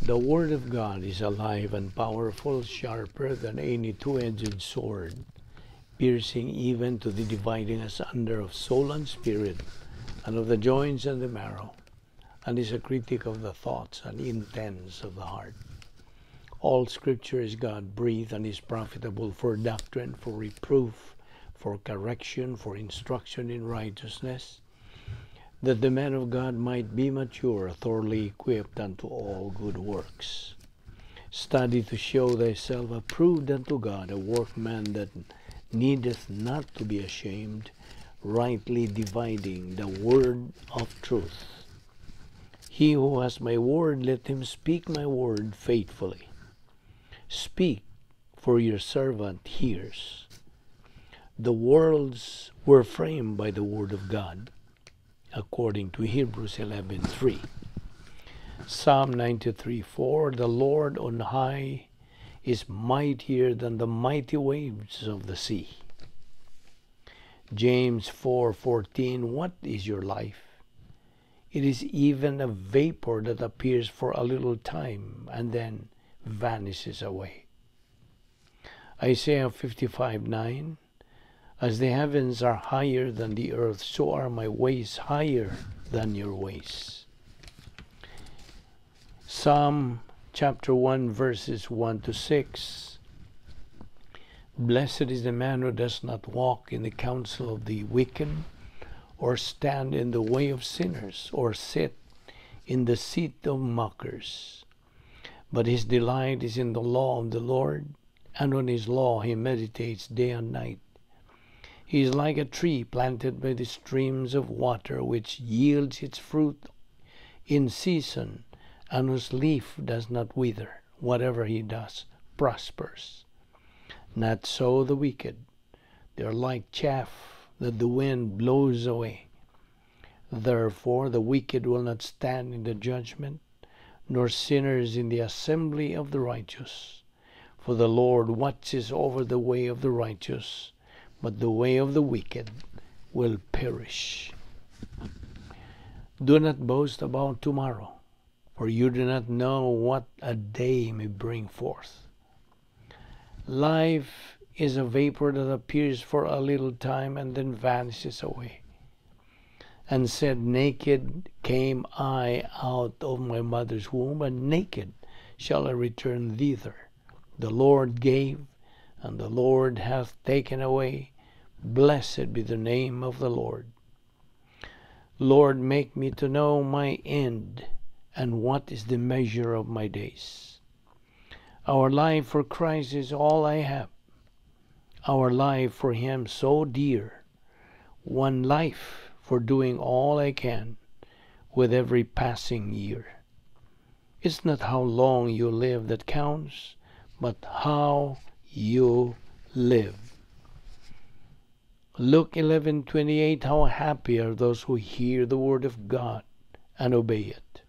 The Word of God is alive and powerful, sharper than any two-edged sword, piercing even to the dividing asunder of soul and spirit, and of the joints and the marrow, and is a critic of the thoughts and intents of the heart. All Scripture is God-breathed and is profitable for doctrine, for reproof, for correction, for instruction in righteousness, that the man of God might be mature, thoroughly equipped unto all good works. Study to show thyself approved unto God, a workman that needeth not to be ashamed, rightly dividing the word of truth. He who has my word, let him speak my word faithfully. Speak, for your servant hears. The worlds were framed by the word of God, according to Hebrews 11:3. Psalm 93:4, the Lord on high is mightier than the mighty waves of the sea. James 4:14, what is your life? It is even a vapor that appears for a little time and then vanishes away. Isaiah 55:9, as the heavens are higher than the earth, so are my ways higher than your ways. Psalm chapter 1, verses 1 to 6. Blessed is the man who does not walk in the counsel of the wicked, or stand in the way of sinners, or sit in the seat of mockers. But his delight is in the law of the Lord, and on his law he meditates day and night. He is like a tree planted by the streams of water, which yields its fruit in season, and whose leaf does not wither. Whatever he does prospers. Not so the wicked. They are like chaff that the wind blows away. Therefore the wicked will not stand in the judgment, nor sinners in the assembly of the righteous. For the Lord watches over the way of the righteous, but the way of the wicked will perish. Do not boast about tomorrow, for you do not know what a day may bring forth. Life is a vapor that appears for a little time and then vanishes away. And said, naked came I out of my mother's womb, and naked shall I return thither. The Lord gave, and the Lord hath taken away. Blessed be the name of the Lord. Lord, make me to know my end, and what is the measure of my days. Our life for Christ is all I have. Our life for Him so dear. One life for doing all I can with every passing year. It's not how long you live that counts, but how you live. Luke 11:28, how happy are those who hear the word of God and obey it.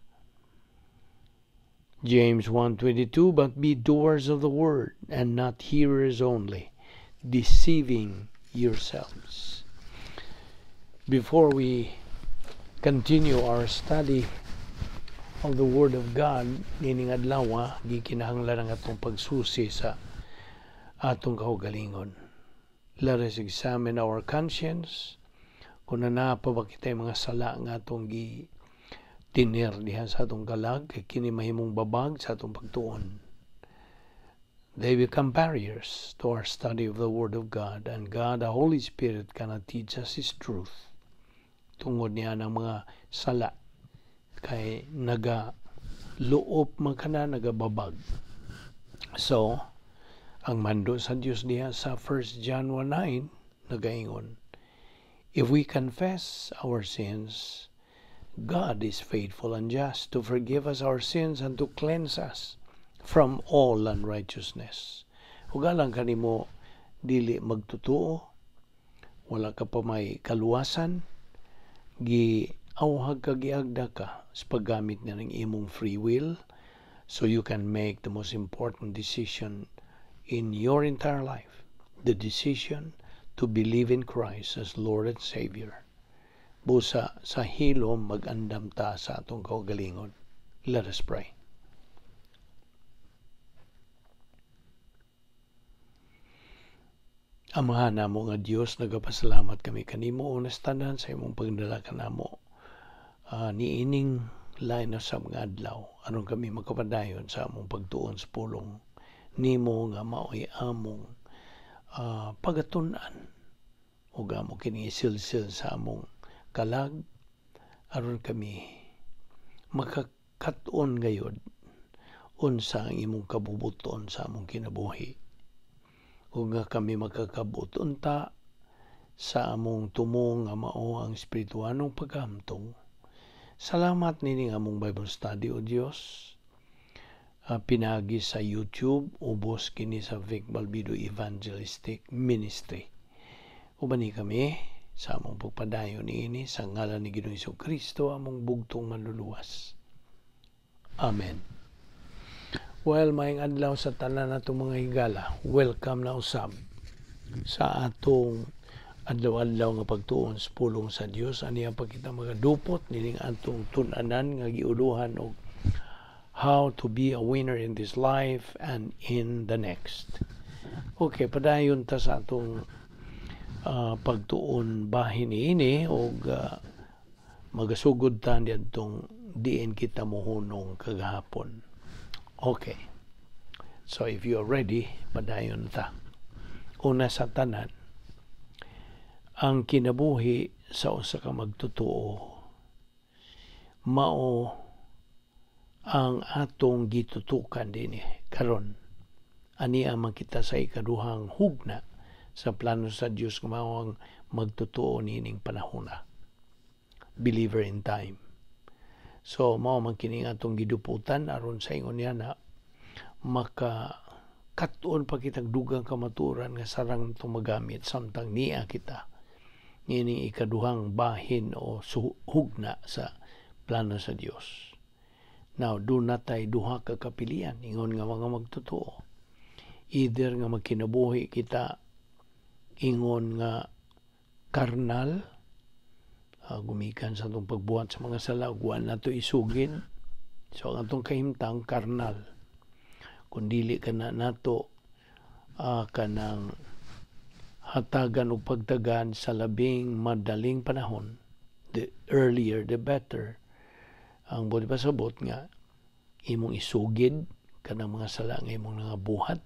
James 1:22, but be doers of the word and not hearers only, deceiving yourselves. Before we continue our study of the Word of God, nining adlaw, gikinahanglan ang atong pagsusi sa atong kaugalingon. Let us examine our conscience, kung nanapa ba kita'y mga sala nga atong tinir diha sa atong kalag, kay kini mahimong babag sa atong pagtuon. They become barriers to our study of the Word of God, and God, the Holy Spirit, cannot teach us His truth. Tungod niya ng mga sala, kay naga-luop magkana, nagababag. So, ang mando sa Diyos diha sa 1 John 1:9, nagaingon, if we confess our sins, God is faithful and just to forgive us our sins and to cleanse us from all unrighteousness. Ugalang kanimo dili magtutuo, wala ka pa may kaluwasan, giawhag ka, giagda ka sa paggamit na ng imong free will, so you can make the most important decision in your entire life, the decision to believe in Christ as Lord and Savior. Busa sa hilom mag-andam ta sa atong kaugalingon. Let us pray. Amahan namo nga Dios, nagapasalamat kami kanimo unas tanan sa imong pagdala kanamo niining lain na sa mga adlaw aron kami makapadayon sa among pagtuon sa pulong nimo nga maoy among pagatun-an ug amo kini isilsil sa among kalag aron kami makakat-on gayud unsa ang imong kabubuton sa among kinabuhi. Ug nga kami makakabot unta sa among tumong nga mao ang espirituhanong paghamtong. Salamat nini among Bible study o Dios. Pinagi sa YouTube ubos kini sa Vic Balbido Evangelistic Ministry. Ubani kami sa among pagpadayon niini sa ngalan ni Ginoong Jesucristo among bugtong manluluwas. Amen. Well, maayong adlaw sa tanan natong mga higala. Welcome na usab sa atong adlaw-adlaw nga pagtuon sa pulong sa Dios. Ani ang pagkita magadupot nining atong tun-anan nga giuluhan og how to be a winner in this life and in the next. Okay, padayon ta sa atong pagtuon bahin niini og magasugod ta diadtong diin kita mohunong kagahapon. Okay. So if you are ready, padayon ta. Una sa tanan, ang kinabuhi sa usa ka magtotoo mao ang atong gitutukan dinhi karon. Ani ang makita sa ikaduhang hugna sa plano sa Dios nga mao ang magtotoo nining panahona. Believer in time. So, mao man kini atong giduputan aron sa ingon niya na makakat-on pa kitag dugang kamaturan nga sarang itong magamit samtang niya kita nining ikaduhang bahin o hugna sa plano sa Dios. Now, doon natay duha ka kapilian ingon nga mga magtotoo. Either nga magkinabuhi kita ingon nga karnal, gumikan sa itong pagbuhat sa mga sala, guwan na ito isugin. So, ang itong kahimtang, karnal. Kung dili ka na nato kanang hatagan o pagtagan sa labing madaling panahon, the earlier the better. Ang buti pasabot nga, imong isugid kanang mga sala nga imong nga buhat,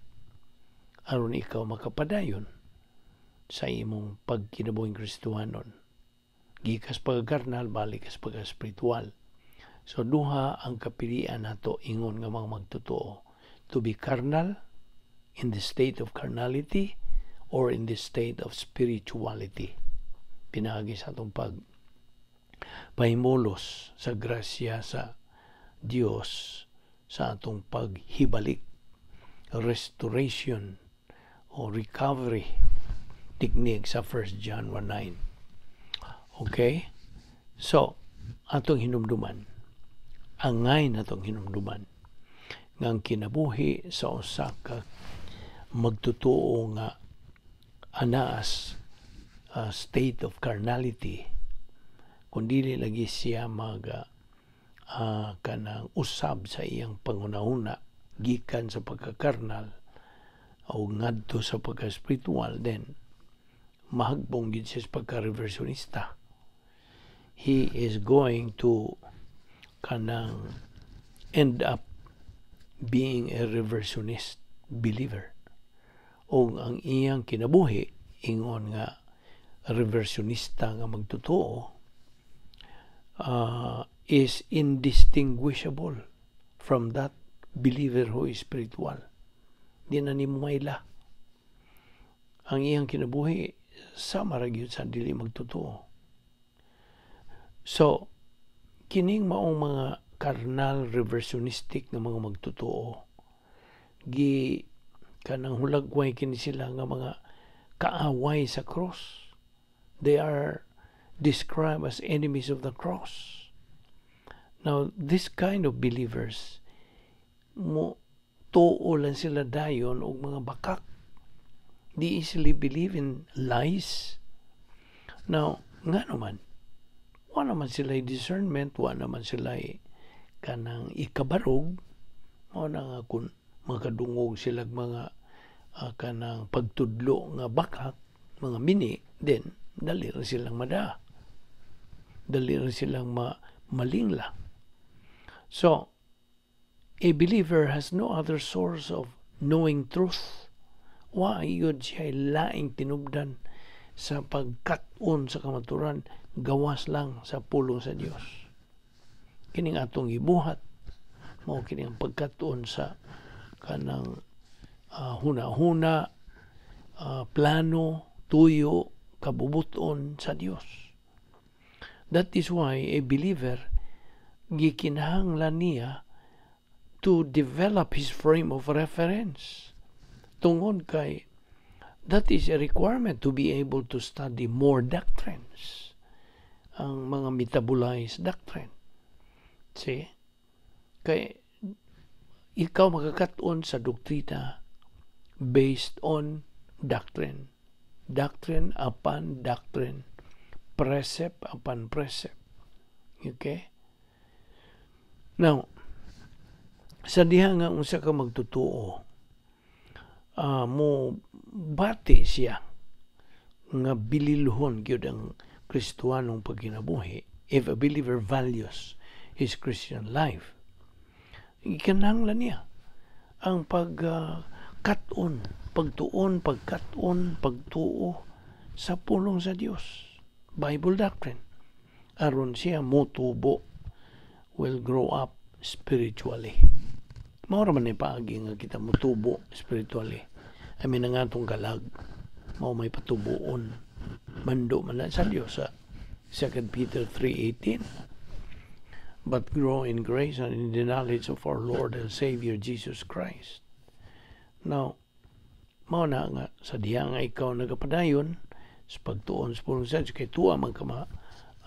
aron ikaw makapadayon sa imong pagkinabuhing Kristohanon. Gikas pagkarnal, balik kas pag-spiritual. So, duha ang kapilian nato ingon nga mga magtotoo. To be carnal, in the state of carnality, or in the state of spirituality. Pinagi sa itong pahimulos sa grasya sa Dios sa atong paghibalik, restoration, o recovery technique sa 1 John 1:9. Okay? So, atong hinumduman, angay na atong hinumduman, nga ang kinabuhi sa usa ka magtotoo nga anaas state of carnality, kung dili lagi siya kanang usab sa iyang pangunahuna gikan sa pagkakarnal o ngadto sa pagka-spiritual, then mahagbong gid siya sa pagka-reversionista. He is going to kanang end up being a reversionist believer. O ang iyang kinabuhi ingon nga reversionista nga magtotoo is indistinguishable from that believer who is spiritual. Di na ni maila. Ang iyang kinabuhi sama ra gyud sa dili magtotoo. So, kining maong mga carnal reversionistic nga mga magtotoo, kanang hulagway kini sila nga mga kaaway sa cross. They are described as enemies of the cross. Now, this kind of believers, tuo lang sila dayon og mga bakak. They easily believe in lies. Now, nga naman, wala naman sila discernment, wala naman sila kanang ikabarog, o na nga kung makadungog sila mga kanang pagtudlo nga bakak, mga mini, then dali rin silang mada. Dali rin silang malingla. So, a believer has no other source of knowing truth. Wa yun siya laing tinubdan sa pagkat-on sa kamaturan, gawas lang sa pulong sa Dios. Kining atong gibuhat, mao kining pagkat-on sa kanang huna-huna, plano, tuyo, kabubuton sa Dios. That is why a believer gikinahanglan niya to develop his frame of reference. Tungod kay that is a requirement to be able to study more doctrines. Ang mga metabolized doctrine. See? Kay ikaw magkakat-on sa doktrina based on doctrine. Doctrine upon doctrine. Precept upon precept. Okay? Now, sa diha nga unsa ka magtutuo, mo bati siya nga bililhon gyud ang Kristiyanong pagkinabuhi if a believer values his Christian life. Ikananglan niya ang pagtuon, pagtuo sa pulong sa Dios, Bible doctrine. Aron siya motubo, will grow up spiritually. Mao ra man ni paagi nga kita motubo spiritually. I mean nga atong kalag mao may patubuon. Mando man sa Dios sa 2 Peter 3:18. But grow in grace and in the knowledge of our Lord and Savior Jesus Christ. Now, mao na nga sa diha nga ikaw nagapadayon sa pagtuon sa pulong sa Dios kay tuwa man ka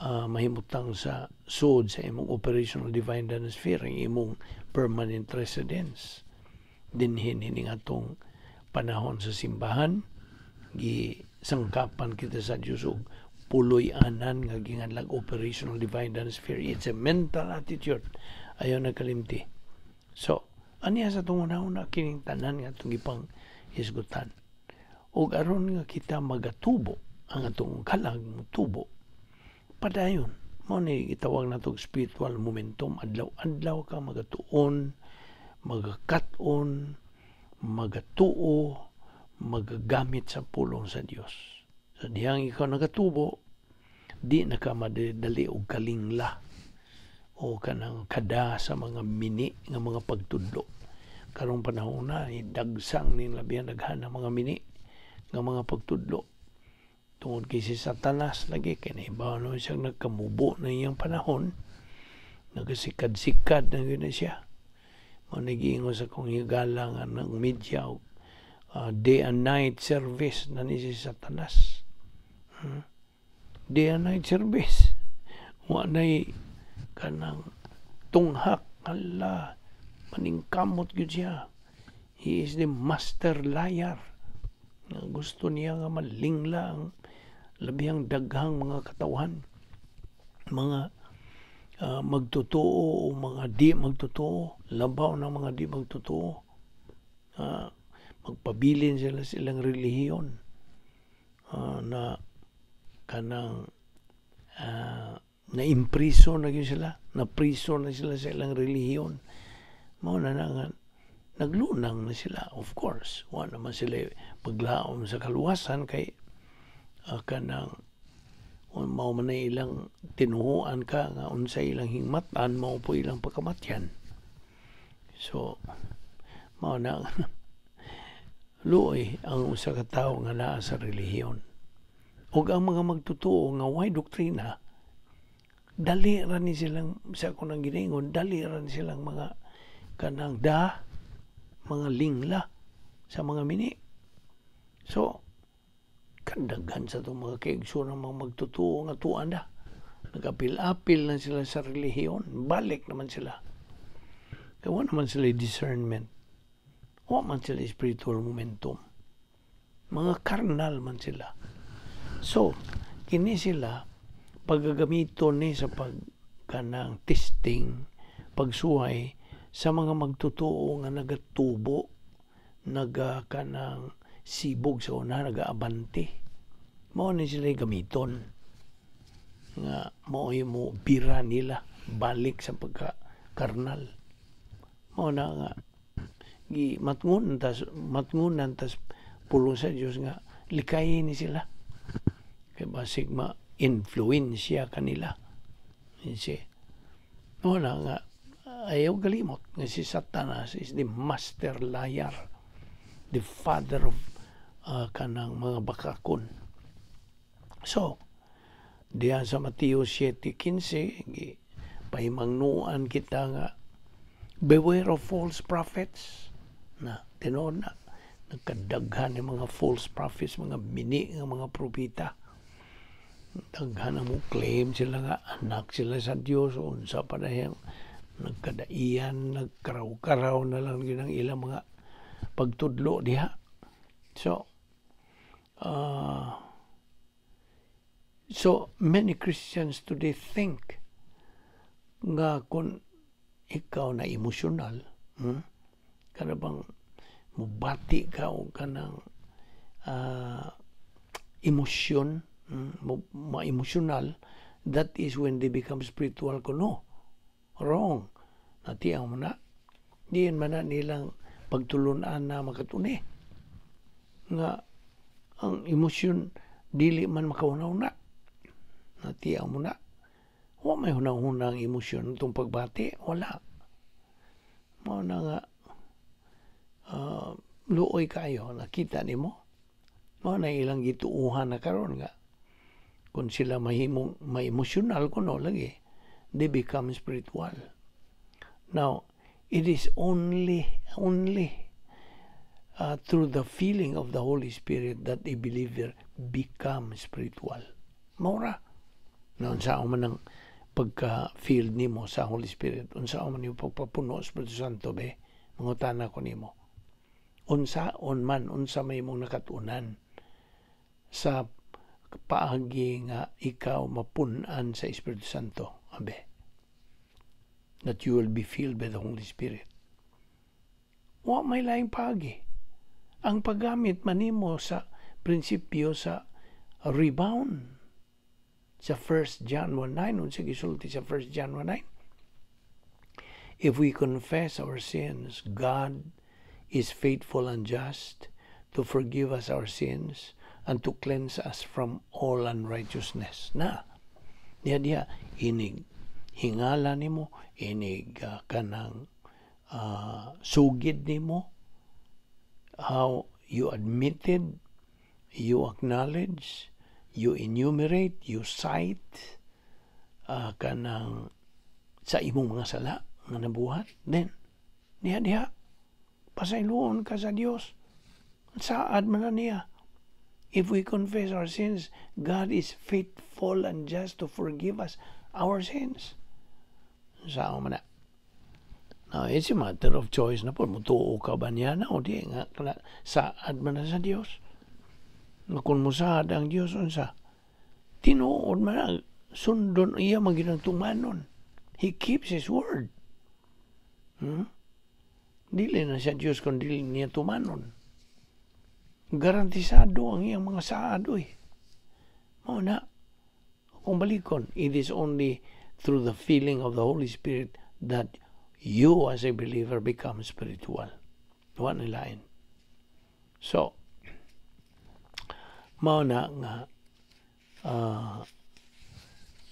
mahimutang sa sud sa imong operational divine dynasty, ang imong permanent residence. Dinhin hining atong panahon sa simbahan, gisangkapan kita sa Dios og puloy-anan nga ginganlag operational divine dynasty. It's a mental attitude. Ayaw nagkalimti. So, aniya sa itong una-una kining tanan nga itong ipang hisgutan. O aron nga kita magatubo ang atong kalag tubo. Padayon, mo ni itawag na itong spiritual momentum. Adlaw-adlaw ka magatuon, magakat-on, magatuo, magagamit sa pulong sa Dios. Sa dihang ikaw nagatubo, di na ka madali og kalingla o kanang kada sa mga mini nga mga pagtudlo. Karong panahon na, dagsang ning labihan daghan mga mini nga mga pagtudlo. Tungod kay si Satanas lagi, kaya naibaw na siyang nagkamubo na iyang panahon, nagasikad-sikad na yun na siya. Nag-iingo sa kong higala nga ng media, day and night service na ni si Satanas. Day and night service. Wanay kanang tunghak, ala, maningkamot yun siya. He is the master liar. Gusto niya nga malingla ang labihang daghang mga katawan, mga magtotoo o mga di magtotoo, labaw ng mga di magtotoo, magpabilin silang relihiyon na kanang na-impriso na yun sila, na-priso na sila sa ilang relihiyon. Mao na nga naglunang na sila, of course. Wala naman sila paglaom sa kaluwasan kay kanang mao man na ilang tinuhuan ka nga unsa ilang hingmatan, mao po ilang pagkamatyan. So, mao na luoy ang usa ka tawo nga naa sa relihiyon. Ug ang mga magtutuo nga way doktrina, dali ra ni silang, sa ako nang giningon, dali ra ni silang mga kanang mga lingla sa mga mini. So, kandagan sa itong mga kaigso ng mga magtutuo nga tuan na. Nag-apil-apil na sila sa relihiyon. Balik naman sila. Kaya wala naman sila discernment. Wala man sila spiritual momentum. Mga karnal man sila. So, kini sila paggagamito ni sa pagkanang testing, pagsuhay sa mga magtutuo nga nagatubo, nagakanang sibog sa una, nagaabante. Mao ni sila gamiton nga mao mo bira nila balik sa pagka karnal. Mao na nga matngunan tas pulong sa Dios nga likayin ni sila. Kay basig ma-influensya kanila. Mao na nga ayaw galimot nga si Satanas is the master liar, the father of kanang mga bakakon. So, diyan sa Mateo 7:15, pahimangnuan kita nga, beware of false prophets. Na, tinuod na, nagkadaghan ng mga false prophets, mga bini ng mga propita. Daghan mo claim sila nga, anak sila sa Diyos, unsa pa na yung nagkadaian, nagkaraw-karaw na lang yun ang ilang mga pagtudlo diha. So many Christians today think nga kung ikaw na emosyonal, kada bang mubati ka o kanang emosyon, ma-emosyonal, that is when they become spiritual ko. No, wrong. Natiyang mo na. Diyan man na nilang pagtulunan na makatuni. Nga, ang emosyon, dili man makaunaw na. Natiyang mo na. Wa may hunang-hunang emosyon itong pagbati. Wala. Mao na nga, luoy kayo, nakita ni mo. Mao na ilang gituuhan na karon nga. Kung sila ma-emosyonal kuno lagi, they become spiritual. Now, it is only through the feeling of the Holy Spirit that a believer becomes spiritual. Maura. Na unsa man ang pagka-feel nimo sa Holy Spirit, unsa man yung pagpapuno sa Espiritu Santo be, mangutana ko nimo. Unsa may mong nakatunan sa paagi nga ikaw mapunan sa Espiritu Santo, abe, that you will be filled by the Holy Spirit. Wa may laing paagi. Ang paggamit manimo sa prinsipyo sa rebound sa 1 John 1:9, unsa gisulti sa 1 John 1:9, if we confess our sins, God is faithful and just to forgive us our sins and to cleanse us from all unrighteousness. Na, diya, inig hingala nimo, inig kanang sugid nimo, how you admitted, you acknowledge, you enumerate, you cite kanang sa imong mga sala nga nabuhat. Then, diha, pasayloon ka sa Dios. Saad man na niya. If we confess our sins, God is faithful and just to forgive us our sins. Sao man na. Now, it's a matter of choice na po. Mutuo ka ba niya na o di nga saad man na sa Dios. Kung musaad ang Dios unsa, tinuod man na, sundon iya maginang tumanon. He keeps His word. Dili na siya Dios kung dili niya tumanon. Garantisado ang iyang mga saad, Mao na, kung balikon, it is only through the feeling of the Holy Spirit that you as a believer become spiritual. One line. So, mao na nga,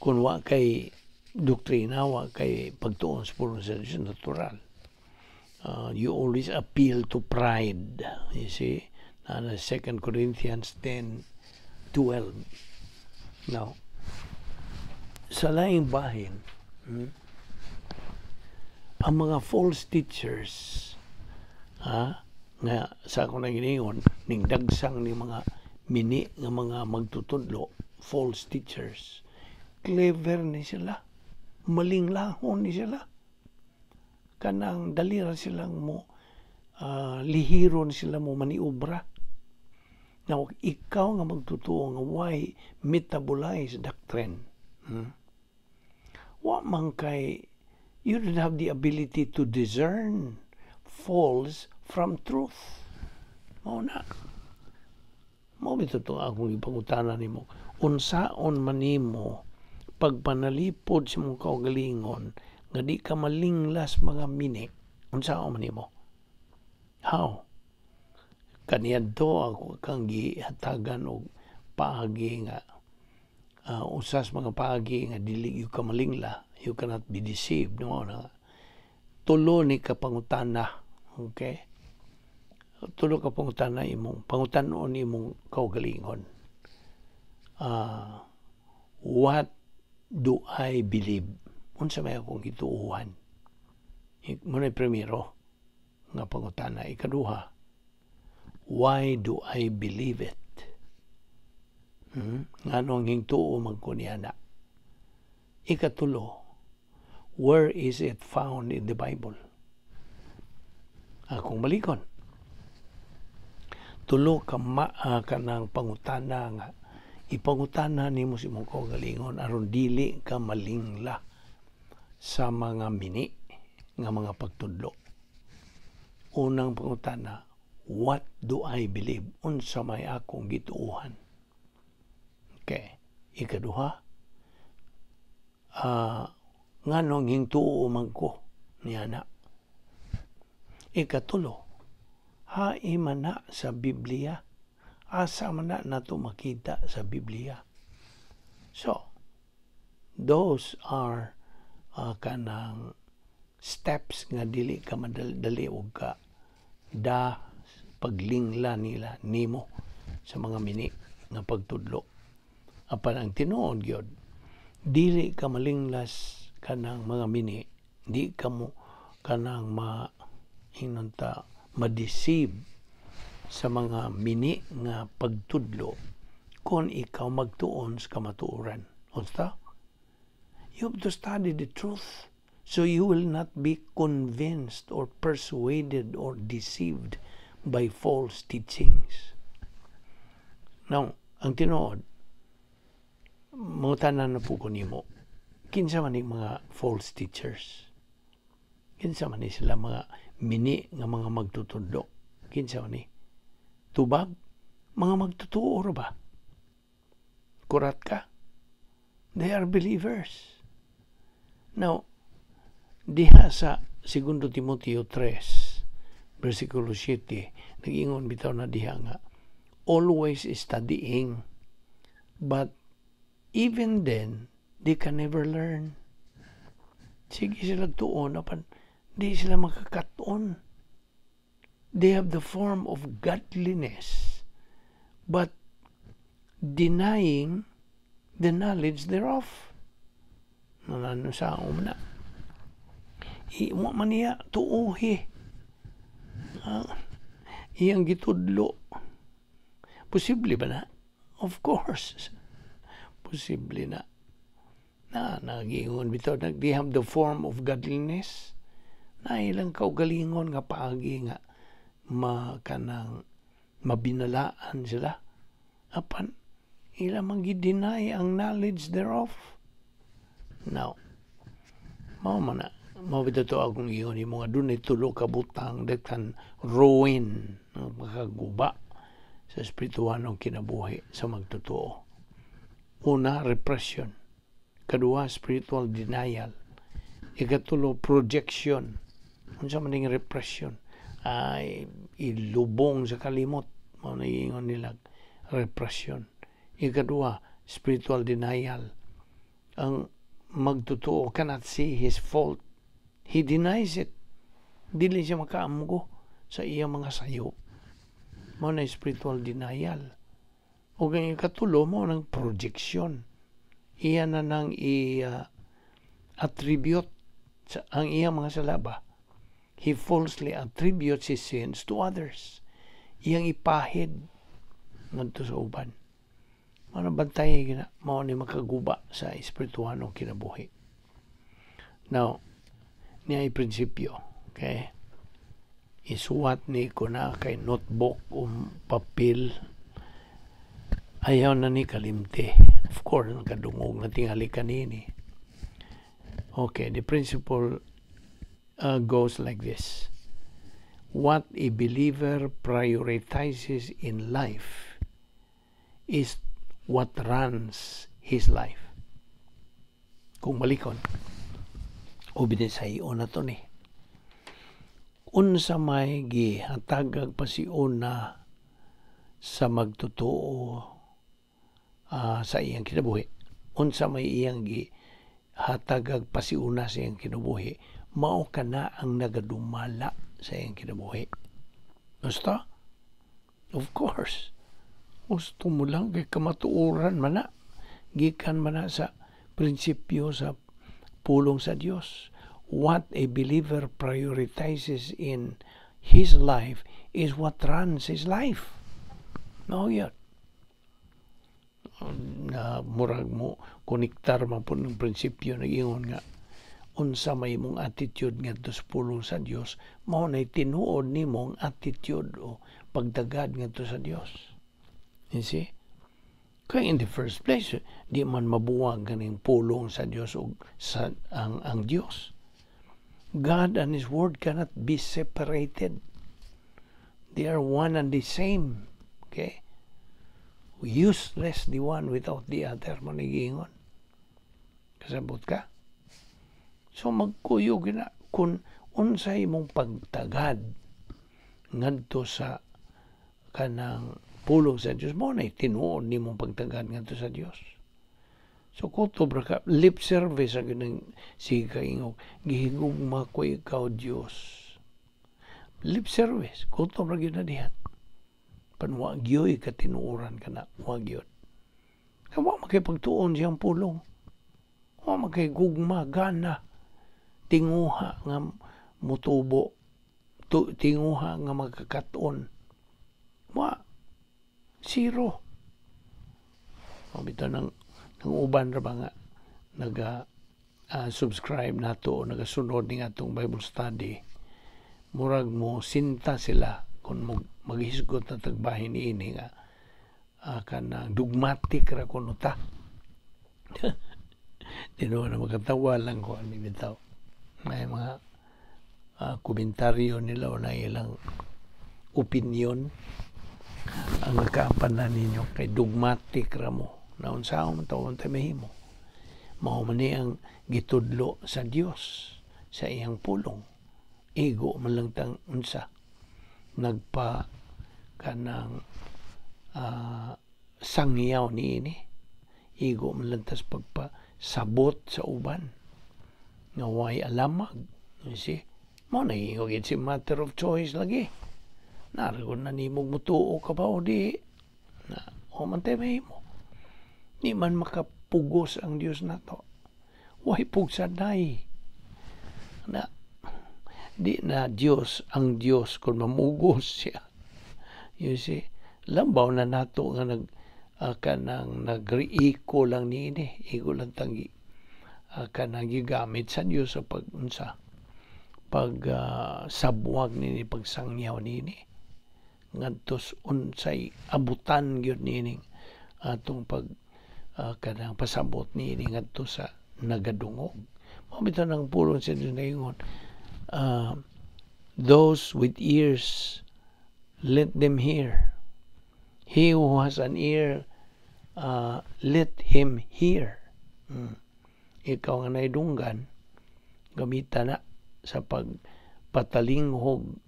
kung wa kay doktrina, wa kay pagtuon sa pulong sa Diyos natural, you always appeal to pride. You see, 2 Corinthians 10:12. Now, sa laing bahin, ang mga false teachers, nga sa akong nanginingon, ning dagsang ni mga mini nga mga magtutudlo, false teachers, clever ni sila, malinglahon ni sila, kanang dalira silang mo, lihiron sila mo maniubra. Now, ikaw nga magtutuo nga why metabolize doctrine. Wa man kay, you don't have the ability to discern false from truth. Mao na. Mao bitaw to akong ipangutana nimo. Unsaon man nimo pagpanalipod sa imong kaugalingon nga di ka malinglas mga mini? Unsaon man nimo? How? Kaniadto ako kang gihatagan og paagi nga usas mga paagi nga dili you ka malingla, you cannot be deceived, no na. Tulo ni ka pangutana, okay? Tulo ka pangutana imong pangutanon imong kaugalingon. What do I believe? Unsa may akong gituuhan? Muna primero nga pangutana. Ikaduha, why do I believe it? Nganong hingtuo magkunyana? Ikatulo, where is it found in the Bible? Akong balikon. Tulo ka kanang pangutana nga ipangutana nimo sa imong kaugalingon aron dili ka malingla sa mga mini nga mga pagtudlo. Unang pangutana, what do I believe? Unsa may akong gituuhan? Okay. Ikaduha, nganong hingtuo man ko niya na. Ikatulo, man na sa Biblia. Asa man na nato makita sa Biblia. So, those are kanang steps nga dili ka madali og ka paglingla nila nimo sa mga mini nga pagtudlo. Apan ang tinuod gyud, dili ka malinglas kanang mga mini, di ka mo kanang ma-deceive sa mga mini nga pagtudlo kung ikaw magtuon sa kamatuoran. Unsa? You have to study the truth so you will not be convinced or persuaded or deceived by false teachings. Now, ang tinuod, mangutanan na po ko nimo, kinsa man yung mga false teachers? Kinsa man sila mga mini nga mga magtutudlo? Kinsa man tubag? Mga magtutuo ba? Kurat ka? They are believers. Now, diha sa 2 Timoteo 3, versikulo 7, nag-ingon bitaw na diha nga, always studying, but even then, they can never learn. Sige sila tuon, apan di sila makakaton. They have the form of godliness, but denying the knowledge thereof. Ano sa umna? Iwa man niya tuuhi. Iyang gitudlo. Posible ba na? Of course. Posible na. Nagingon bitaw, they have the form of godliness. Na ilang kaugalingon nga paagi nga kanang mabinalaan sila. Apan, ilang magi-deny ang knowledge thereof. Now, mawita to akong iyon yung mga doon ay tulo kabutang that can ruin makaguba sa espirituhanong kinabuhi sa magtotoo. Una, repression. Kadua, spiritual denial. Ikatulo, projection. Unsa man ning repression? Ay ilubong sa kalimot. Mao na ingon nila repression. Ikadua, spiritual denial. Ang magtotoo cannot see his fault. He denies it. Dili siya makaamgo sa iyang mga sayo. Mao na spiritual denial. O ang ikatulo mo ng projection. Iya na nang attribute ang iyang mga salaba. He falsely attributes his sins to others. Iyang ipahid ngadto sa uban. Manabantay gina mao ni makaguba sa espirituhanong kinabuhi. Now, niya prinsipyo, okay? Isuwat ni ko na kay notebook papel. Ayaw na ni kalimte. Of course, nakadungog na tingali kanini. Okay, the principle goes like this. What a believer prioritizes in life is what runs his life. Kung malikon, o binisayon na to ni. Unsa may gihatagag pasiuna sa magtotoo sa iyang kinabuhi. Unsa may iyang gihatagag pasiuna sa iyang kinabuhi, mao kana ang nagadumala sa iyang kinabuhi. Basta? Of course. Gusto mo lang kay kamatuoran man na. Gikan man na sa prinsipyo sa pulong sa Dios. What a believer prioritizes in his life is what runs his life. No, yun. Murag mo konektar man po ng prinsipyo na ingon nga unsa may mong attitude ngadto sa pulong sa Dios, mao nay tinuod nimong attitude o pagdagad ngadto sa Dios. You see? Kaya in the first place, di man mabuwag ganing pulong sa Dios o ang Dios. God and His Word cannot be separated. They are one and the same. Okay? Useless the one without the other, manigingon. Kasabot ka? So magkuyog na kung unsay mong pagtagad ngadto sa kanang pulong sa Dios, mo na tinuod ni mong pagtagad ngadto sa Dios. So kutob ra ka lip service ang ganang sige ingog gihigugma ko ikaw Dios. Lip service kutob ra gyud na diha. Panwa gyoy ka tinuoran kana wa gyud. Kawa makipagtuon siyang pulong. Wa makigugma gana. Tinguha nga mutubo. Tinguha nga magkakaton. Wa zero. Mabito ng uban ra ba nga subscribe nato o nagasunod ni atong Bible study, murag mo sinta sila kung maghisgot na tagbahin ini nga kanang dogmatic ra kuno ta. Dino na magatawa lang ko ani bitaw. May mga komentaryo nila o na ilang opinion ang nagkaapan na ninyo kay dogmatic ra mo. Naon sa akong tawon tayo mahimo. Mao man ang gitudlo sa Dios sa iyang pulong. Ego man lang tang unsa nagpa kanang sangyaw niini. Ego man lang tas pagpasabot sa uban. Nga way alamag. You see? Mao na it's a matter of choice lagi. Naragon na nimog mutuo ka ba o di? Na o man tayo mahimo. Di man makapugos ang Dios nato. Way pugsaday. Na di na Dios ang Dios kung mamugos siya. You see, lambaw na nato nga kanang nagriiko lang niini. Igo lang tangi kanang gigamit sa Dios sa pagunsa. Sabwag nini pagsangyaw nini. Ngadtos unsay abutan gyud nini atong kanang pasabot ni ngadto sa nagadungog. Mabito ng pulong sa Diyos na ingon, those with ears, let them hear. He who has an ear, let him hear. Ikaw nga naidunggan, gamitan na sa pagpatalinghog,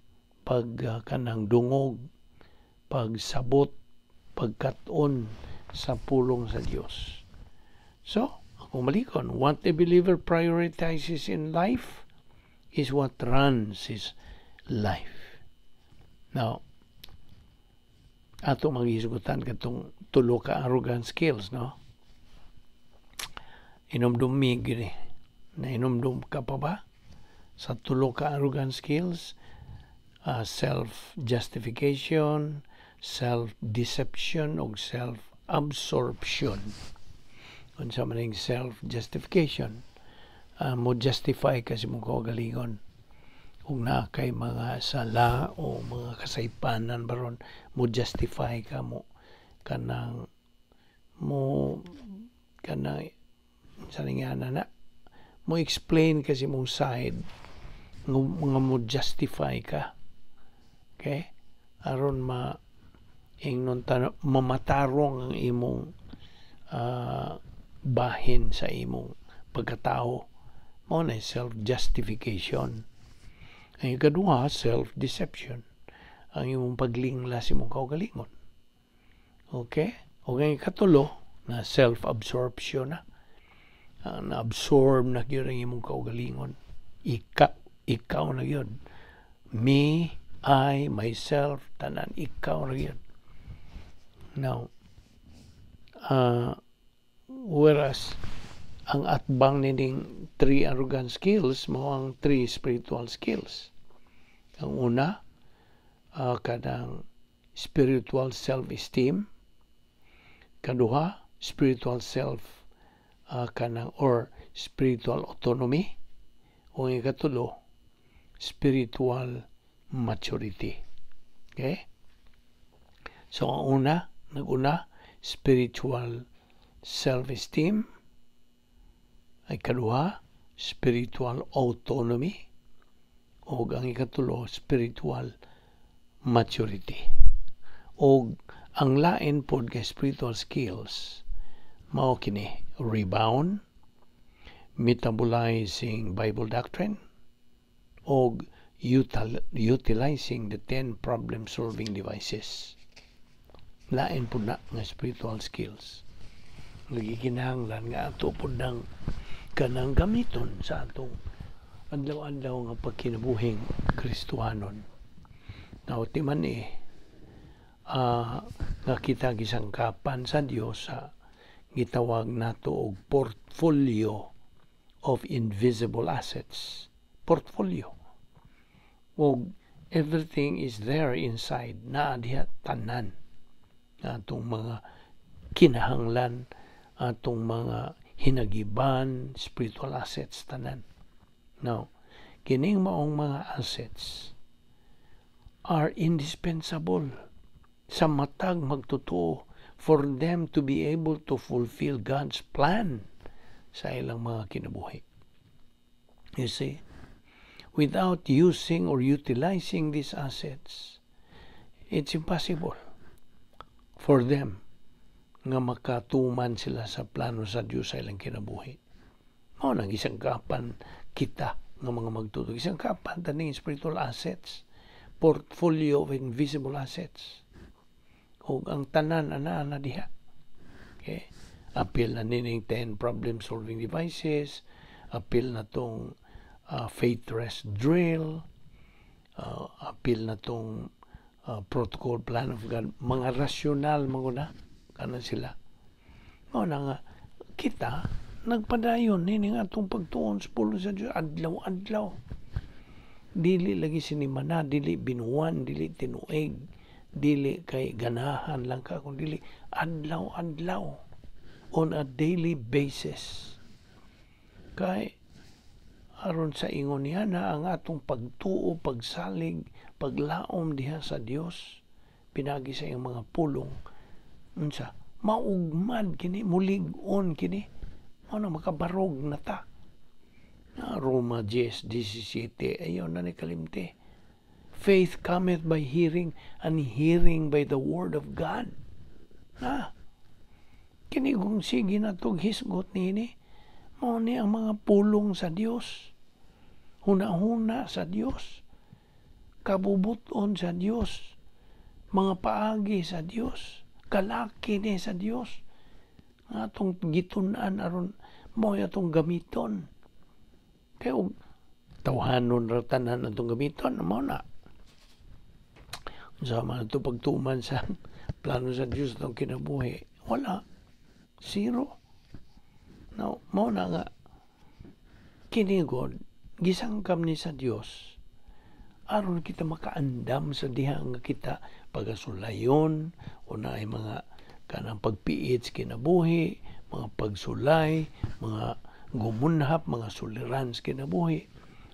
kanang dungog, pagsabot, pagkaton sa pulong sa Dios. So, kung malikon, what a believer prioritizes in life is what runs his life. Now, ato maghisgutan katong tulo ka arrogant skills, no? Inumdumi gini. Na inumdum ka pa ba? Sa tulo ka arrogant skills, self-justification, self-deception, o self-absorption. Kung sa maning self-justification, mo justify kasi mong kaugalingon. Kung na kay mga sala o mga kasaypanan baron, mo justify ka mo kanang salinganan na mo explain kasi mong side nga mo justify ka. Okay? Aron ingnon mamatarong ang imong bahin sa imong pagkatao. Mao na self-justification. Ang ikaduha, self-deception. Ang imong paglingla sa imong kaugalingon. Okay? O ang ikatulo, na self-absorption na. Na-absorb na yun ang imong kaugalingon. Ikaw na yun. Me, I, myself, tanan, ikaw na yun. Now, whereas, ang atbang nining 3 arrogant skills, mo ang 3 spiritual skills. Ang una, kanang spiritual self-esteem. Kaduha, spiritual kanang or spiritual autonomy. O ang ikatulo, spiritual maturity. Okay? So, ang nag-una, spiritual self-esteem. Ay kaduha, spiritual autonomy. O ang ikatulo, spiritual maturity. O ang lain pod kay spiritual skills, mao kini rebound, metabolizing Bible doctrine, o utilizing the 10 problem-solving devices. Lain po na nga spiritual skills. Nagikinahanglan nga ato po ng kanang gamiton sa atong adlaw-adlaw nga pagkinabuhing Kristohanon. Nauti man nga kita gisangkapan sa Dios sa gitawag nato og portfolio of invisible assets. Portfolio. Og everything is there inside na diha tanan atong mga kinahanglan, atong mga hinagiban, spiritual assets tanan. Now, kining maong mga assets are indispensable sa matag magtotoo for them to be able to fulfill God's plan sa ilang mga kinabuhi. You see, without using or utilizing these assets, it's impossible for them nga makatuman sila sa plano sa Diyos sa ilang kinabuhi. Mao nang gisangkapan kita nga mga magtuto. Gisangkapan taning spiritual assets, portfolio of invisible assets. O ang tanan ana diha. Okay? Appeal na nining 10 problem-solving devices, appeal na tong faith rest drill, appeal na tong protocol plan of God, mga rasyonal mga kanan sila. Mao na nga kita nagpadayon nining atong pagtuon sa pulo sa Dios adlaw-adlaw. Dili lagi sinimana, dili binuwan, dili tinuig, dili kay ganahan lang ka, kung dili adlaw-adlaw on a daily basis. Kay aron sa ingon niya na ang atong pagtuo, pagsalig, paglaom diha sa Dios pinagi sa iyang mga pulong unsa maugmad kini, mulig-on kini, mao na makabarog na ta. Roma 10:17 ayaw na ni kalimti. Faith cometh by hearing, and hearing by the word of God. Kini kung sige na tog hisgot nini, mao ni ang mga pulong sa Dios, huna-huna sa Dios, kabubuton sa Dios, mga paagi sa Dios, kalaki ni sa Dios, atong gitunan aron mo atong gamiton. Kaya tawhanon ra tanan atong gamiton, mo na. Sama na ito pagtuman sa plano sa Diyos itong kinabuhi. Wala. Zero. Now, mo na nga, kinigod, gisangkam ni sa Diyos, aron kita makaandam sa diha nga kita pagasulayon, o na ay mga kanang pagpiit sa kinabuhi, mga pagsulay, mga gumunhap, mga suliran sa kinabuhi,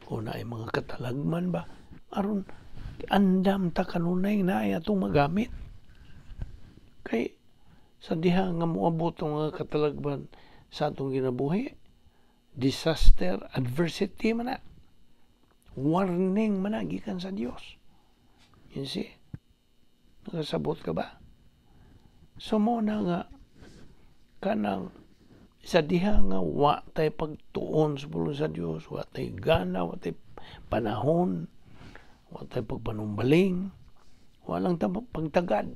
o na ay mga katalagman ba, aron andam ta kanunay na ay atong magamit. Kay sa diha nga moabot ang katalagman sa atong kinabuhi, disaster, adversity man na, warning man na gikan sa Dios. You see? Nakasabot ka ba? So mo na nga kanang sa diha nga wa tay pagtuon sa pulong sa Dios, wa tay gana, wa tay panahon, wa tay pagpanumbaling, walang pagtagad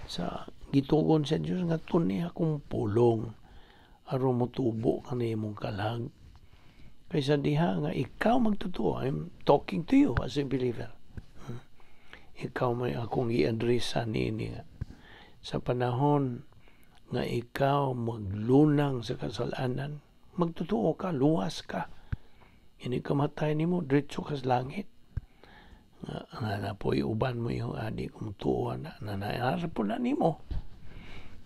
sa gituon sa Dios nga tuni akong pulong aron motubo ka na imong kalag. Kaysa diha nga ikaw magtotoo, I'm talking to you as a believer. Ikaw may akong i-address sa nini nga sa panahon nga ikaw maglunang sa kasalanan, magtotoo ka, luwas ka. Ini kamatay nimo diretso ka sa langit. Na po uban mo yung adik kung tuwa na nanayara po na nimo.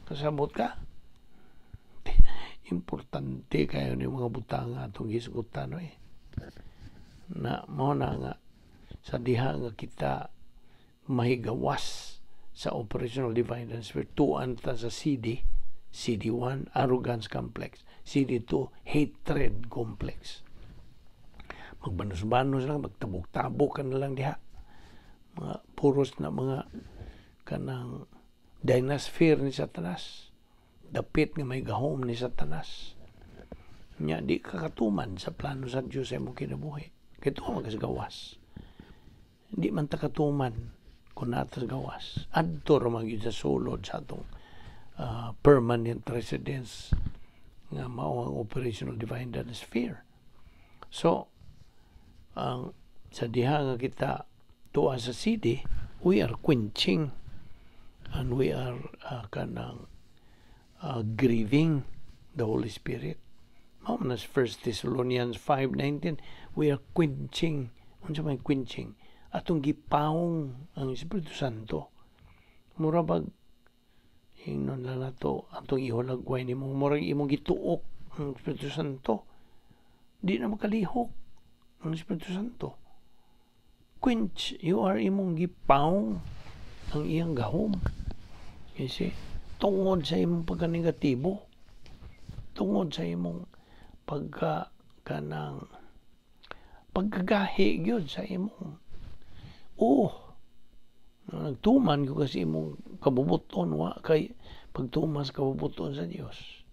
Kasabot ka. Importante kayo ni mga butang atong gisgutan na mo na nga sa diha nga kita mahigawas sa operational divine and spiritual ta sa CD1 arrogance complex, CD2 hatred complex. Magbanos-banos lang, magtabok-tabok ka na lang diha, mga puros na mga kanang dinosphere ni Satanas, dapit nga may gahom ni Satanas nya di kakatuman sa plano sa Diyos ay mong kinabuhi kaya ito magasgawas di man takatuman kung natas gawas adto ramang yun sa sulod sa atong permanent residence nga mao ang operational divine sphere. So sa diha nga kita tuwa sa CD, we are quenching and we are grieving the Holy Spirit. Mao man 1 Thessalonians 5:19, we are quenching. Unsa may quenching? Atong gipawong ang Espiritu Santo. Mura bag ingnon lang nato atong ihulagway nimo murag imong gituok ang Espiritu Santo. Di na makalihok ang Espiritu Santo. Quench, you are imong gipawong ang iyang gahom. Kasi tungod sa imong pagka-negatibo, tungod sa imong pagkagahi gyud sa imong nagtuman ko kasi imong kabubuton wa kay pagtumas kabubuton sa Dios.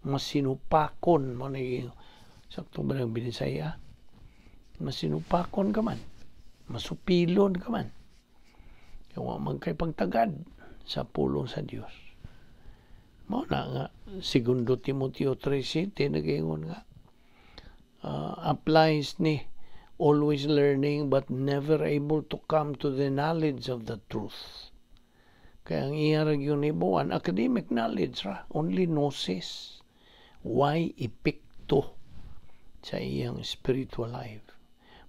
Mas sinupakon mo naging sakto ba ng Binisaya? Mas sinupakon ka man, masupilon ka man. Kaya magkay pagtagad sa pulong sa Dios. Mao na nga 2 Timoteo 3:7 nagaingon nga applies ni always learning but never able to come to the knowledge of the truth. Kaya ang iyarag yun ibuan academic knowledge ra, only gnosis. Why epekto sa iyang spiritual life?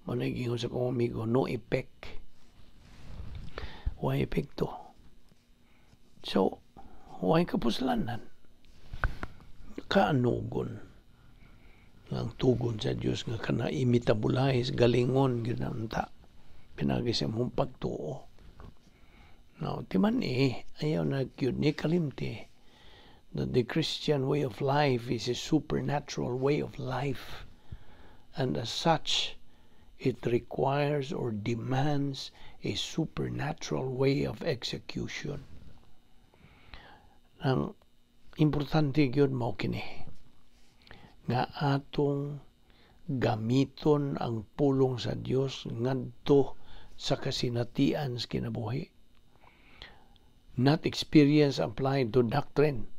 Mao nagaingon sa kong amigo, no effect. Why epekto? So huwag kapuslanan, kaanugon ang tugon sa Diyos nga kana imetabulize galingon ginanta pinagi sa mong pagtuo. Now timan ayaw na gyud ni kalimti that the Christian way of life is a supernatural way of life, and as such it requires or demands a supernatural way of execution. Ang importante gyud mao kini nga atong gamiton ang pulong sa Dios ngadto sa kasinatian sa kinabuhi. Not experience applied to doctrine.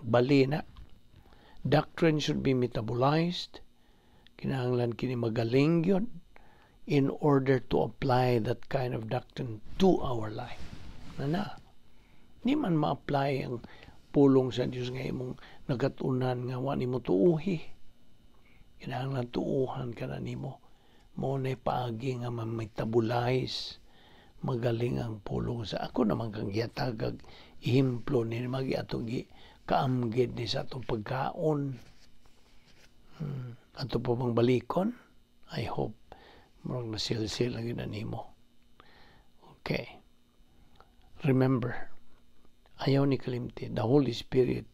Bali na. Doctrine should be metabolized. Kinahanglan kini magaling gyud in order to apply that kind of doctrine to our life. Di man ma-apply ang pulong sa Diyos nga imong nagatunan nga wa nimo tuuhi. Kinahanglan tuuhan ka na nimo. Mo na paagi nga metabulize magaling ang pulong sa ako naman kang gihatagag ihimplo ni magi atong kaamgid ni sa atong pagkaon. Ato po bang balikon? I hope murag nasil-sil lang yun na nimo. Okay. Remember, ayaw ni kalimti, the Holy Spirit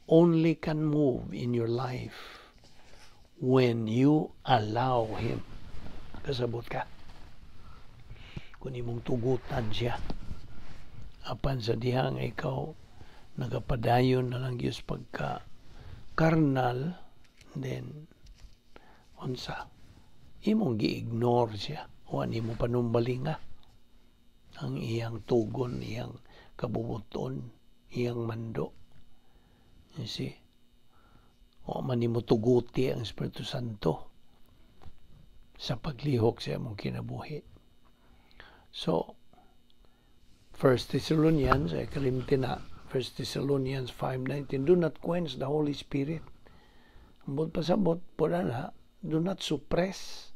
only can move in your life when you allow Him. Kasabot ka. Kung imong tugutan siya, apan sa dihang ikaw nagapadayon na lang Diyos pagka karnal, then unsa imong gi-ignore siya o mo panumbalinga ang iyang tugon, iyang kabubuton, iyang mando. You see? O man nimo tuguti ang Espiritu Santo sa paglihok sa imong kinabuhi. So, 1 Thessalonians 5:19, do not quench the Holy Spirit. Ambot pasabot po na, do not suppress.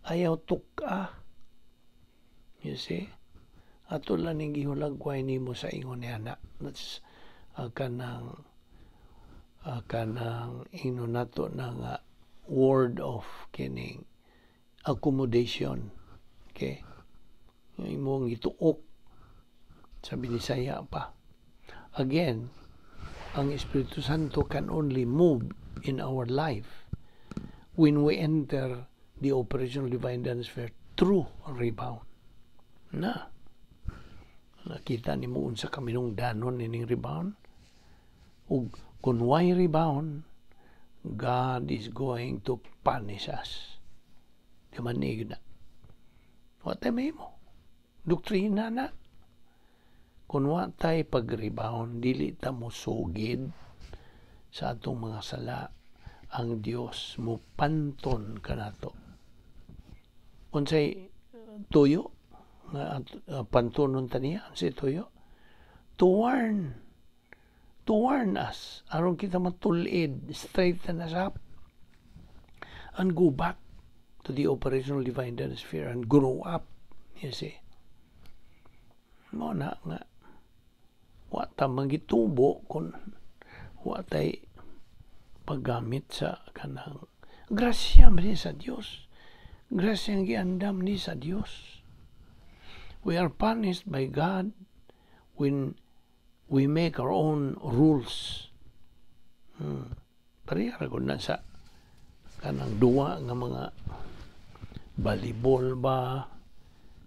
Ayaw tuka. You see? Ato lang ning gihulagway nimo sa ingon ni anak. That's kanang ino nato ng word of kining accommodation. Okay? Imong gituok sa Bisaya pa. Again, ang Espiritu Santo can only move in our life when we enter the operational divine dance sphere through a rebound. Nakita ni mo unsa kaminong danon nining rebound. Ug kung why rebound, God is going to punish us. Di manig na. What may mo? Doktrina na. Kung watay pag-rebound, dili ta mo sugid sa atong mga sala, ang Dios mo panton kanato. Unsay tuyo nga pantonon taniya, unsay tuyo? To warn us aron kita matulid, straighten us up and go back to the operational divine dance sphere and grow up. You see? Mo na nga wata magitubo kung watay paggamit sa kanang grasya man sa Dios. Grasya ang giandam ni sa Dios. We are punished by God when we make our own rules. Parehara ko na sa kanang duwa nga mga volleyball ba,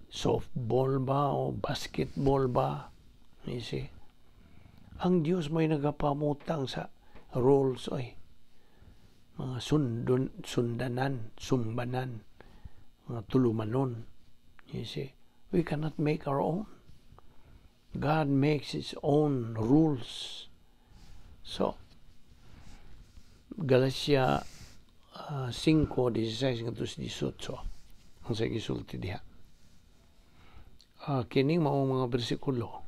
softball ba, o basketball ba. You see? Ang Diyos may nagapamutang sa rules, mga sundanan, sumbanan, mga tulumanon. You see? We cannot make our own. God makes His own rules. So, Galatia 5:16-18 ang sa gisulti diha. Kining mao mga bersikulo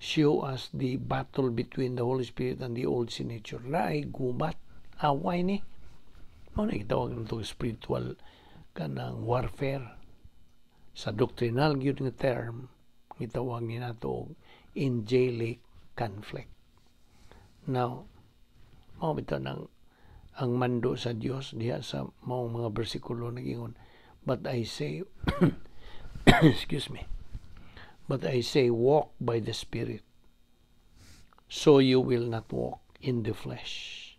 show us the battle between the Holy Spirit and the old sin nature. Laay gubat, away ni. Mao na gitawag nito spiritual kanang warfare. Sa doctrinal gyud nga term, gitawag ni nato angelic conflict. Now, mao bitaw nang ang mando sa Dios diha sa mao mga bersikulo nagingon, but I say excuse me. But I say, walk by the Spirit, so you will not walk in the flesh.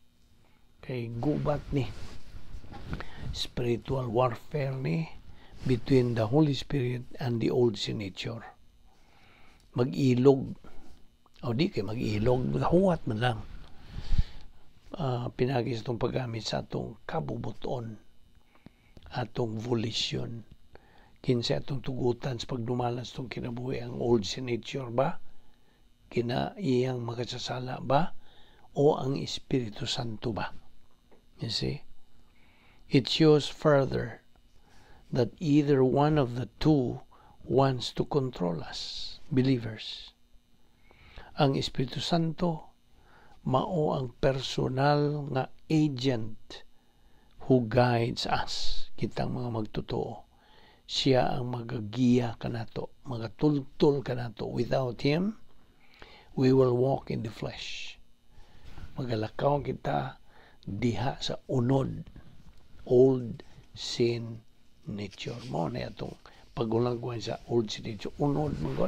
Kay gubat ni spiritual warfare ni between the Holy Spirit and the old sin nature. Mag-ilog. O di kay mag-ilog. Huwat man lang. Pinagis itong paggamit sa atong kabubuton, atong volition. Kinsa atong tugutan sa pagdumalas itong kinabuhi ang old sin nature ba? Kina iyang makasasala ba? O ang Espiritu Santo ba? You see? It shows further that either one of the two wants to control us, believers. Ang Espiritu Santo mao ang personal nga agent who guides us, kitang mga magtotoo. Siya ang magagiya kanato, magatultol kanato. Without Him, we will walk in the flesh. Magalakaw kita diha sa unod, old sin nature. Mo na itong pagulagwan sa old sin nature. Unod mo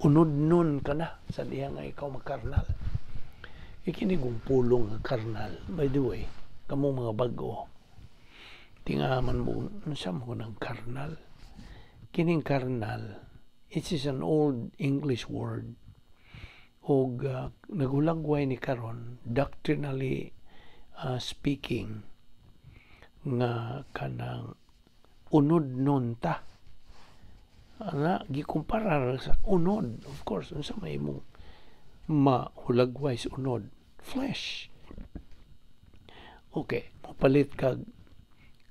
unod nun ka na sa diha nga ikaw makarnal. Ikinigong pulong nga karnal. By the way, kamong mga bago, tingaman mo, siya mo ng karnal. Kining karnal, it is an old English word og nagulagway ni karon doctrinally speaking nga kanang unod nun ta ana gikumparar sa unod, of course unsa may imong mahulagway sa unod, flesh. Okay, mapalit kag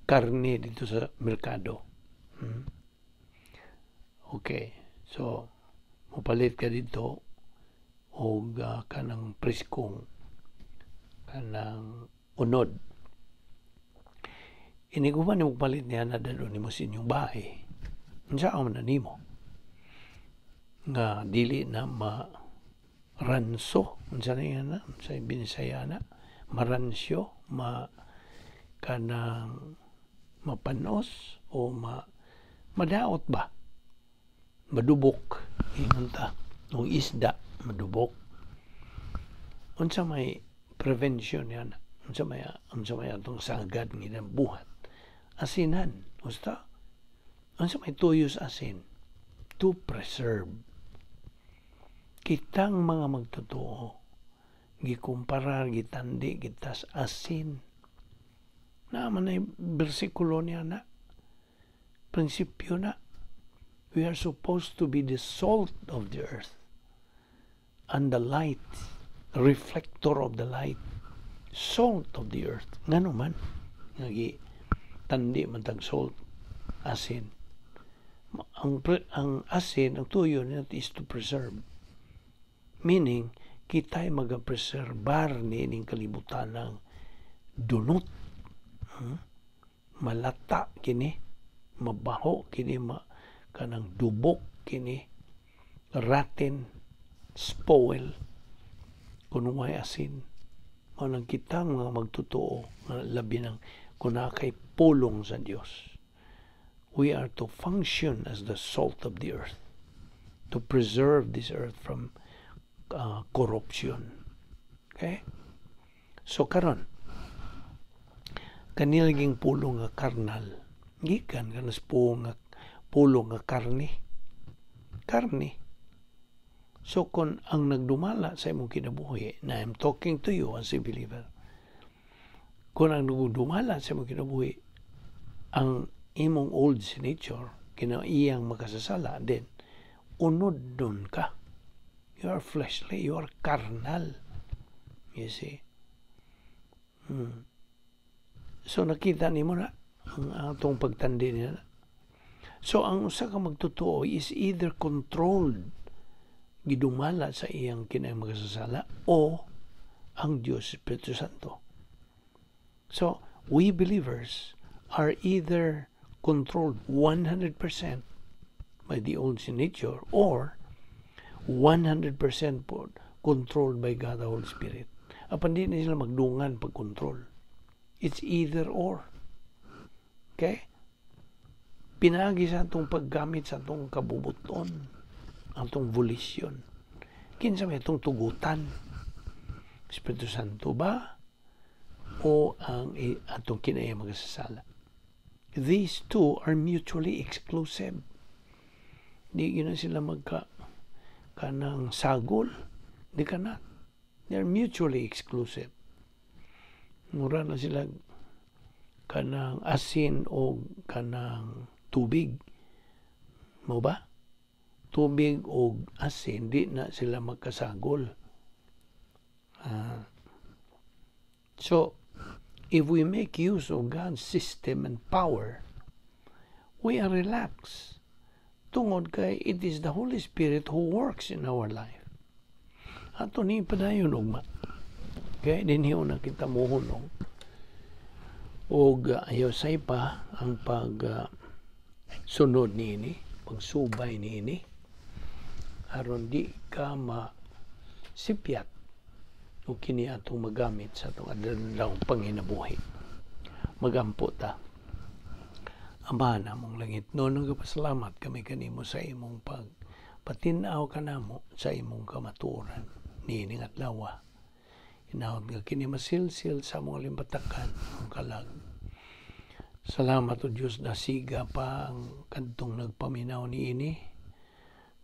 karne dito sa merkado. Okay, so mapalit ka dito og kanang priskong kanang unod. Iniguban mo palit niya na dalo nimo sa inyong bahay. Unsa man na nimo? Nga dili na maranso, unsa na yan na, sa Binisaya na, maransyo, kanang mapanos o madaot ba? Madubok, inunta, ng isda, madubok. Unsa may prevention yan, unsa may atong sagad ng buhat. Asinan, usta? Unsa may tuyos asin? To preserve. Kitang mga magtotoo, gikumparar, gitandi, gitas asin. Naman ay bersikulo niya na. Prinsipyo na. We are supposed to be the salt of the earth and the light, reflector of the light, salt of the earth. Nga naman, tandi man tag salt, asin. Ang asin, ang tuyo niya is to preserve. Meaning, kita'y magapreserbar nining kalibutan ng dunot. Malata kini, mabaho kini, kanang dubok kini, rotten, spoil, kunungay asin. Manang kitang mga magtotoo, labi ng kunakay pulong sa Diyos. We are to function as the salt of the earth, to preserve this earth from corruption. Okay? So karon, kanilaging pulong nga karnal, gikan kanas pulong nga karne. So kung ang nagdumala sa imong kinabuhi, na I'm talking to you as a believer, kung ang nagdumala sa imong kinabuhi, ang imong old nature, kinaiyang makasasala, then unod nun ka. You are fleshly, you are carnal. You see? So nakita nimo na ang atong pagtandi niya. So ang usa ka magtotoo is either controlled, gidumala sa iyang kinay makasasala, o ang Diyos Espiritu Santo. So we believers are either controlled 100% by the old nature or 100% controlled by God the Holy Spirit. Apan di na sila magdungan pag-control. It's either or. Okay? Pinagi sa atong paggamit sa atong kabubuton, atong volition. Kinsa may atong tugutan? Espiritu Santo ba? O ang atong kinaya magasasala? These two are mutually exclusive. Di yun na sila kanang sagol. Di ka na. They are mutually exclusive. Mura na sila kanang asin o kanang tubig. Mo ba? Tubig o asin, di na sila magkasagol. So, if we make use of God's system and power, we are relaxed. Tungod kay it is the Holy Spirit who works in our life. Ato ni padayon ugma. Kaya dinhiyo na kita mohon og ayaw say pa ang sunod niini, pagsubay niini, aron di ka masipyat o kini atong magamit sa atong adlaw panginabuhi. Magampo ta. Ama namong langit, noon nagpasalamat kami kanimo sa imong pagpatinaw kanamo sa imong kamatuoran niining adlaw. Inawad nga kini masilsil sa mga limbatakan ang kalag. Salamat o Diyos na siga pa ang kantong nagpaminaw niini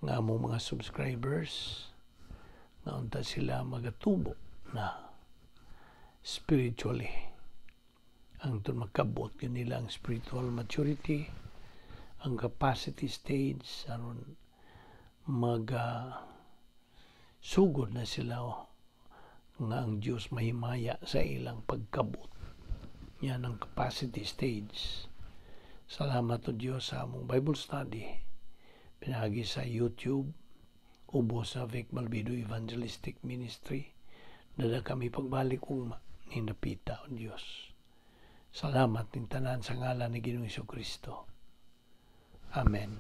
nga among mga subscribers nga unta sila magatubo na spiritually ang makabot yun nila ang spiritual maturity, ang capacity stage aron sugod na sila nga ang Diyos mahimaya sa ilang pagkabot. Yan ang capacity stage. Salamat o Diyos sa among Bible study pinagi sa YouTube ubo sa Vic Balbido Evangelistic Ministry. Dada kami pagbalik kung ninapita o Diyos. Salamat ng tanan sa ngalan ni Ginoong Kristo. Amen.